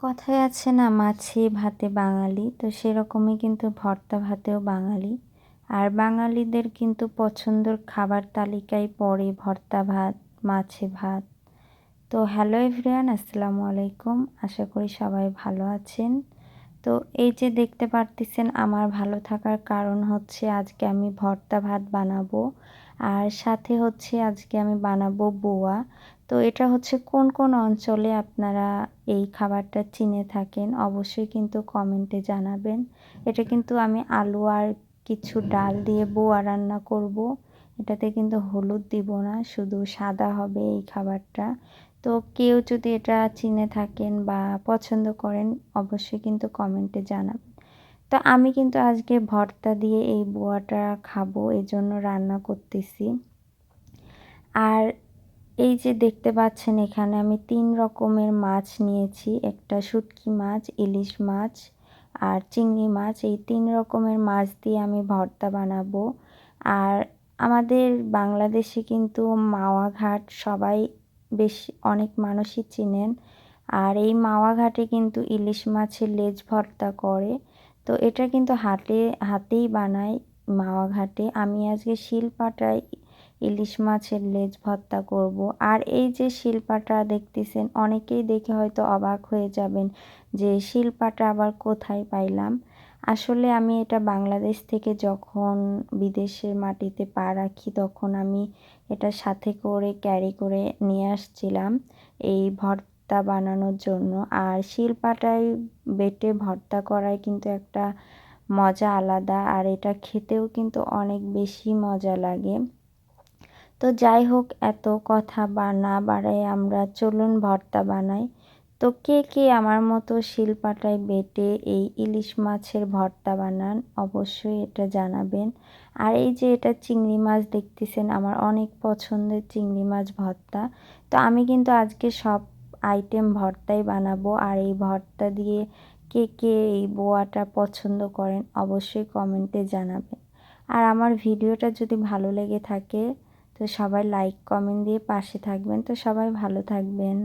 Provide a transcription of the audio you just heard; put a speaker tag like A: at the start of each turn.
A: কথায় আছে না, মাছে ভাতে বাঙালি, তো সেরকমই কিন্তু ভর্তা ভাতেও বাঙালি। আর বাঙালিদের কিন্তু পছন্দের খাবার তালিকায় পড়ে ভর্তা ভাত, মাছে ভাত। তো হ্যালো এভরিওয়ান, আসসালামু আলাইকুম। আশা করি সবাই ভালো আছেন। তো এই যে দেখতে পারতেছেন, আমার ভালো থাকার কারণ হচ্ছে আজকে আমি ভর্তা ভাত বানাবো, আর সাথে হচ্ছে আজকে আমি বানাবো বোয়া। তো এটা হচ্ছে কোন কোন অঞ্চলে আপনারা এই খাবারটা চিনে থাকেন অবশ্যই কিন্তু কমেন্টে জানাবেন। এটা কিন্তু আমি আলু আর কিছু ডাল দিয়ে বোয়া রান্না করব। এটাতে কিন্তু হলুদ দিব না, শুধু সাদা হবে এই খাবারটা। তো কেউ যদি এটা চিনে থাকেন বা পছন্দ করেন অবশ্যই কিন্তু কমেন্টে জানাবেন। তো আমি কিন্তু আজকে ভর্তা দিয়ে এই বোয়াটা খাবো, এজন্য রান্না করতেছি। আর এই যে দেখতে পাচ্ছেন, এখানে আমি 3 রকমের মাছ নিয়েছি। একটা শুটকি মাছ, ইলিশ মাছ আর চিংড়ি মাছ। এই 3 রকমের মাছ দিয়ে আমি ভর্তা বানাবো। আর আমাদের বাংলাদেশে কিন্তু মাওয়া ঘাট সবাই অনেক মানুষই চিনেন। আর এই মাওয়া ঘাটে কিন্তু ইলিশ মাছের লেজ ভর্তা করে। তো এটা কিন্তু হাতেই বানায় মাওয়া ঘাটে। আমি আজকে শিলপাটায় ইলিশ মাছের লেজ ভর্তা করব। আর এই যে শিলপাটা দেখতেছেন, অনেকেই দেখে হয়তো অবাক হয়ে যাবেন যে শিলপাটা আবার কোথায় পাইলাম। আসলে আমি এটা বাংলাদেশ থেকে যখন বিদেশের মাটিতে পা রাখি তখন আমি এটা সাথে করে ক্যারি করে নিয়ে আসছিলাম এই ভর্তা বানানোর জন্য। আর শিলপাটায় বেটে ভর্তা করায় কিন্তু একটা মজা আলাদা, আর এটা খেতেও কিন্তু অনেক বেশি মজা লাগে। তো যাই হোক, এত কথা না বাড়ায় আমরা চলুন ভর্তা বানাই। তো কে কে আমার মতো শিলপাটায় বেটে এই ইলিশ মাছের ভর্তা বানান অবশ্যই এটা জানাবেন। আর এই যে এটা চিংড়ি মাছ দেখতেছেন, আমার অনেক পছন্দের চিংড়ি মাছ ভর্তা। তো আমি কিন্তু আজকে সব আইটেম ভর্তাই বানাবো। আর এই ভর্তা দিয়ে কে কে এই বোয়াটা পছন্দ করেন অবশ্যই কমেন্টে জানাবেন। আর আমার ভিডিওটা যদি ভালো লেগে থাকে তো সবাই লাইক কমেন্ট দিয়ে পাশে থাকবেন। তো সবাই ভালো থাকবেন।